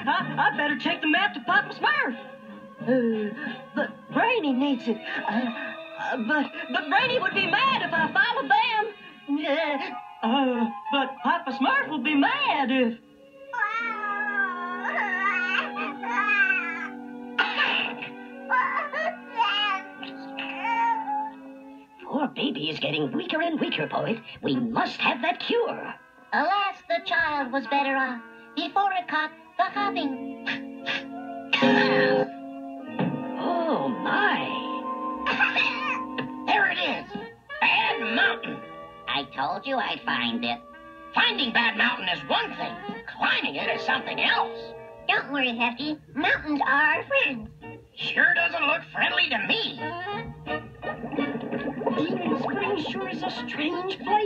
I better take the map to Papa Smurf. But Brainy needs it. But Brainy would be mad if I followed them. But Papa Smurf will be mad if... Poor baby is getting weaker and weaker, Poet. We must have that cure. Alas, the child was better off before it caught the huffing. Oh, my. There it is. Bad Mountain. I told you I'd find it. Finding Bad Mountain is one thing. Climbing it is something else. Don't worry, Hefty. Mountains are our friends. Sure doesn't look friendly to me. Demon Spring sure is a strange place.